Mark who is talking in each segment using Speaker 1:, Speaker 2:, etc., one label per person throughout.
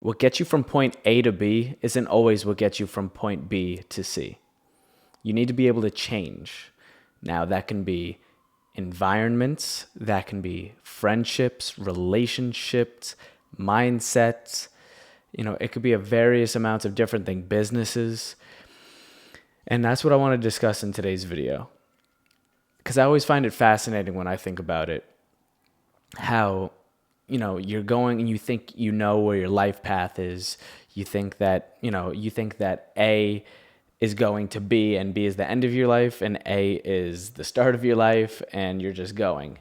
Speaker 1: What gets you from point A to B isn't always what gets you from point B to C. You need to be able to change. Now, that can be environments, that can be friendships, relationships, mindsets. It could be a various amounts of different things, businesses. And that's what I want to discuss in today's video. Because I always find it fascinating when I think about it, how you're going and you think you know where your life path is. You think that A is going to B, and B is the end of your life, and A is the start of your life, and you're just going.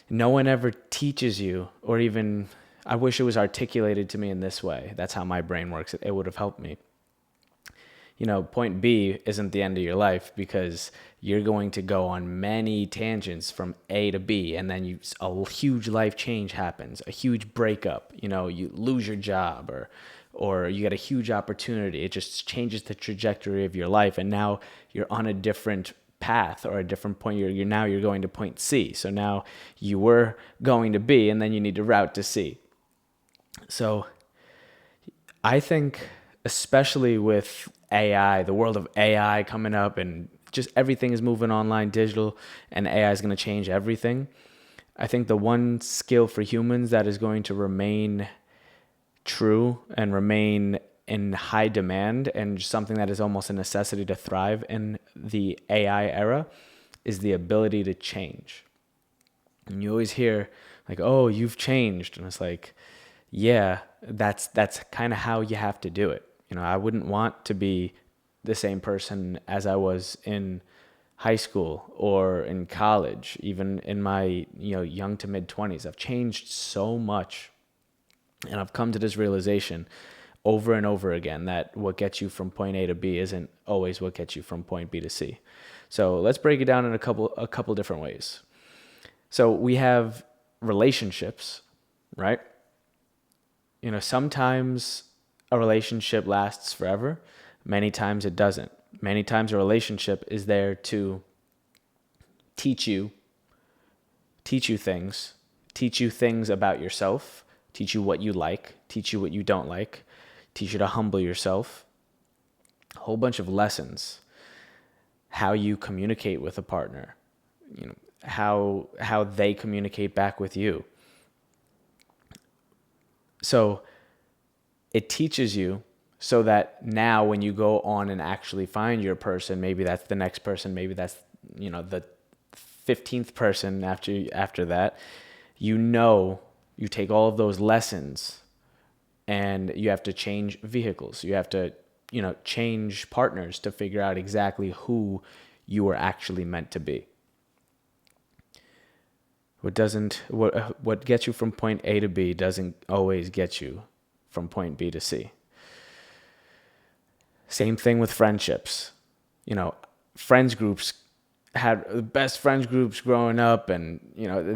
Speaker 1: No one ever teaches you, or even, I wish it was articulated to me in this way. That's how my brain works. It would have helped me. Point B isn't the end of your life, because you're going to go on many tangents from A to B, and then a huge life change happens, a huge breakup. You lose your job, or you get a huge opportunity. It just changes the trajectory of your life, and now you're on a different path or a different point. You're going to point C. So now you were going to B, and then you need to route to C. So I think, especially with AI, the world of AI coming up, and just everything is moving online, digital, and AI is going to change everything. I think the one skill for humans that is going to remain true and remain in high demand, and something that is almost a necessity to thrive in the AI era, is the ability to change. And you always hear like, "Oh, you've changed," and it's like, yeah, that's kind of how you have to do it. I wouldn't want to be the same person as I was in high school or in college, even in my young to mid 20s. I've changed so much, and I've come to this realization over and over again that what gets you from point A to B isn't always what gets you from point B to C. So let's break it down in a couple different ways. So we have relationships, right? Sometimes a relationship lasts forever. Many times it doesn't. Many times a relationship is there to teach you things, teach you things about yourself, teach you what you like, teach you what you don't like, teach you to humble yourself. A whole bunch of lessons. How you communicate with a partner, how they communicate back with you. So it teaches you, so that now when you go on and actually find your person, maybe that's the next person, maybe that's the 15th person after that, you take all of those lessons, and you have to change vehicles. You have to change partners to figure out exactly who you are actually meant to be. What gets you from point A to B doesn't always get you from point B to C. Same thing with friendships. Friends groups had the best friends groups growing up, and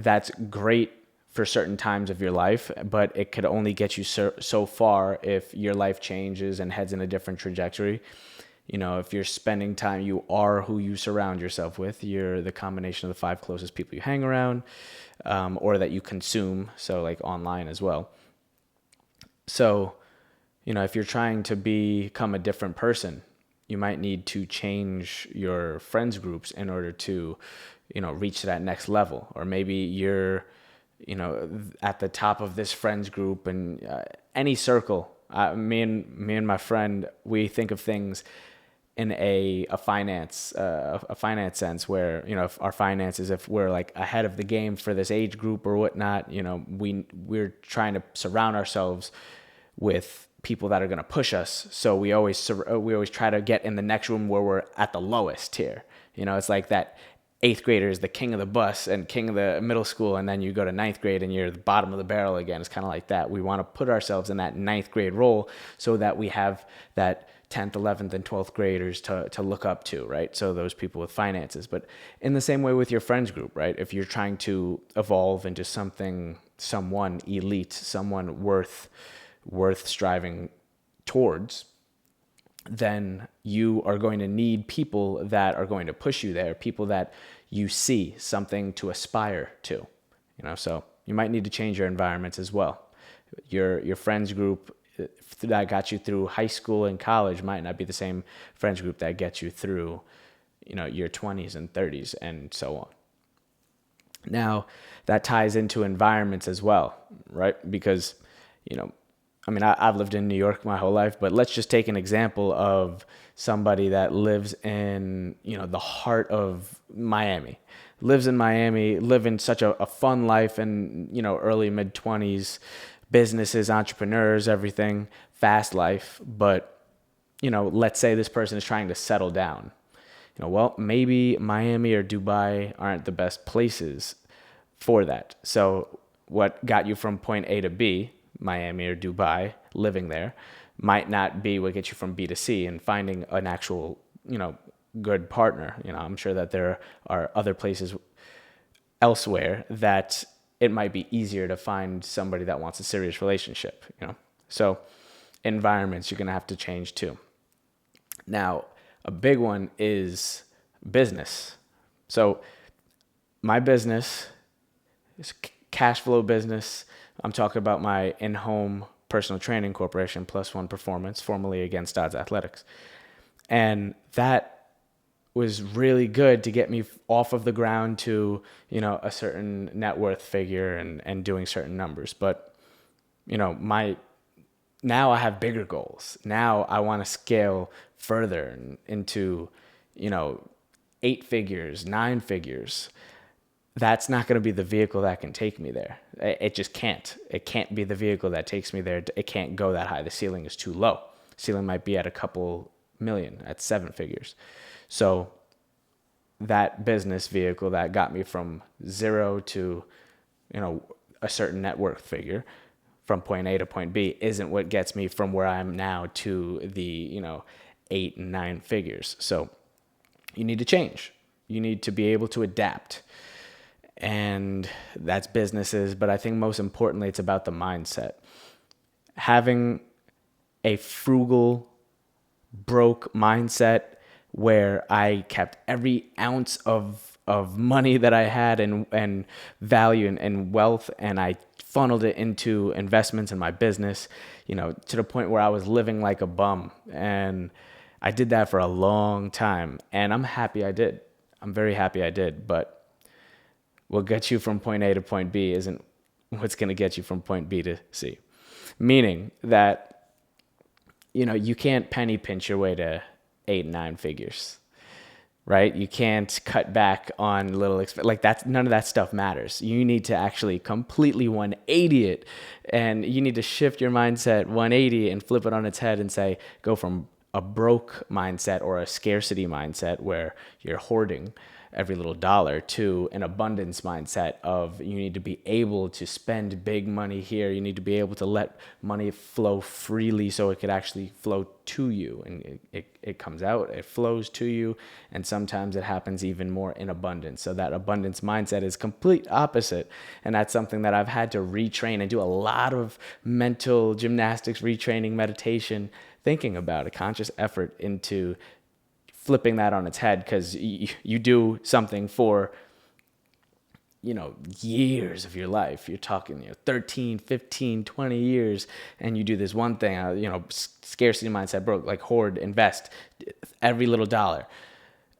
Speaker 1: that's great for certain times of your life, but it could only get you so far if your life changes and heads in a different trajectory. If you're spending time, you are who you surround yourself with. You're the combination of the 5 closest people you hang around, or that you consume, so like online as well. So, if you're trying to become a different person, you might need to change your friends groups in order to, reach that next level. Or maybe you're, at the top of this friends group, and any circle. Me and my friend, we think of things in a finance sense, where if our finances, if we're like ahead of the game for this age group or whatnot, we're trying to surround ourselves with people that are going to push us. So we always try to get in the next room where we're at the lowest tier. It's like that 8th grader is the king of the bus and king of the middle school, and then you go to 9th grade and you're the bottom of the barrel again. It's kind of like that. We want to put ourselves in that 9th grade role, so that we have that 10th, 11th, and 12th graders to look up to, right? So those people with finances. But in the same way with your friends group, right? If you're trying to evolve into someone elite, someone worth striving towards, then you are going to need people that are going to push you there, people that you see something to aspire to. So you might need to change your environments as well. Your friends group that got you through high school and college might not be the same friends group that gets you through, your 20s and 30s and so on. Now, that ties into environments as well, right? Because, I've lived in New York my whole life, but let's just take an example of somebody that lives in, the heart of Miami, living such a fun life and, early mid 20s, businesses, entrepreneurs, everything, fast life. But, let's say this person is trying to settle down. Well, maybe Miami or Dubai aren't the best places for that. So what got you from point A to B, Miami or Dubai, living there, might not be what gets you from B to C, and finding an actual, good partner. I'm sure that there are other places elsewhere that it might be easier to find somebody that wants a serious relationship, So environments, you're going to have to change too. Now, a big one is business. So my business is cash flow business. I'm talking about my in-home personal training corporation, Plus One Performance, formerly Against Odds Athletics. And that was really good to get me off of the ground to, a certain net worth figure and doing certain numbers. But, now I have bigger goals. Now I want to scale further into, 8 figures, 9 figures. That's not going to be the vehicle that can take me there. It just can't. It can't be the vehicle that takes me there. It can't go that high. The ceiling is too low. Ceiling might be at a couple million, at 7 figures. So that business vehicle that got me from zero to, a certain net worth figure, from point A to point B, isn't what gets me from where I am now to the, 8 and 9 figures. So you need to change. You need to be able to adapt. And that's businesses. But I think most importantly, it's about the mindset. Having a frugal, broke mindset where I kept every ounce of money that I had and value and wealth, and I funneled it into investments in my business, to the point where I was living like a bum. And I did that for a long time, and I'm happy I did. I'm very happy I did. But what gets you from point A to point B isn't what's going to get you from point B to C. Meaning that, you can't penny pinch your way to 8, 9 figures, right? You can't cut back on little, none of that stuff matters. You need to actually completely 180 it, and you need to shift your mindset 180 and flip it on its head and say, go from a broke mindset or a scarcity mindset where you're hoarding every little dollar to an abundance mindset of you need to be able to spend big money here. You need to be able to let money flow freely so it could actually flow to you. And it comes out, it flows to you. And sometimes it happens even more in abundance. So that abundance mindset is complete opposite. And that's something that I've had to retrain and do a lot of mental gymnastics, retraining, meditation, thinking about a conscious effort into flipping that on its head, because you do something for, years of your life. You're talking, 13, 15, 20 years, and you do this one thing, scarcity mindset, broke, like hoard, invest every little dollar.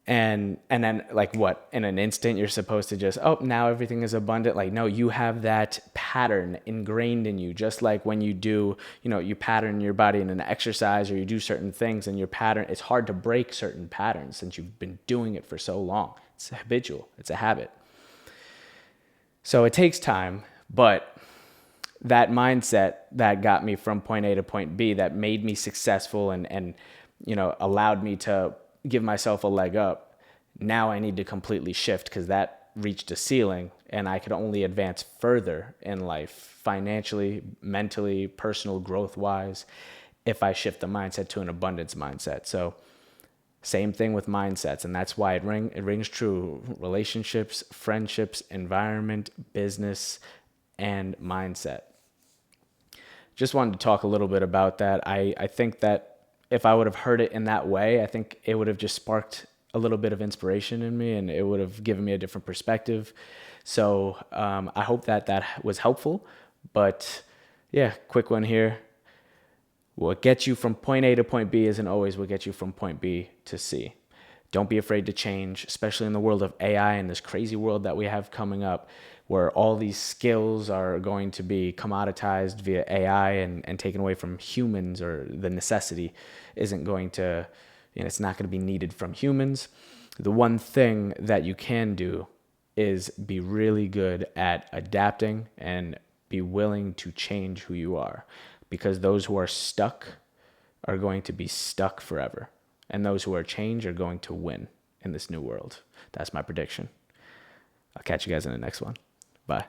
Speaker 1: And then what, in an instant, you're supposed to just, now everything is abundant. No, you have that pattern ingrained in you, just like when you do, you pattern your body in an exercise or you do certain things and your pattern, it's hard to break certain patterns since you've been doing it for so long. It's habitual. It's a habit. So it takes time, but that mindset that got me from point A to point B, that made me successful and allowed me to give myself a leg up, now I need to completely shift, because that reached a ceiling and I could only advance further in life, financially, mentally, personal growth wise, if I shift the mindset to an abundance mindset. So same thing with mindsets, and that's why it rings true. Relationships, friendships, environment, business, and mindset. Just wanted to talk a little bit about that. I think that if I would have heard it in that way, I think it would have just sparked a little bit of inspiration in me, and it would have given me a different perspective. So I hope that was helpful. But yeah, quick one here. What gets you from point A to point B isn't always what gets you from point B to C. Don't be afraid to change, especially in the world of AI and this crazy world that we have coming up, where all these skills are going to be commoditized via AI and taken away from humans, or the necessity isn't going to, it's not going to be needed from humans. The one thing that you can do is be really good at adapting and be willing to change who you are, because those who are stuck are going to be stuck forever. And those who are changed are going to win in this new world. That's my prediction. I'll catch you guys in the next one. Bye.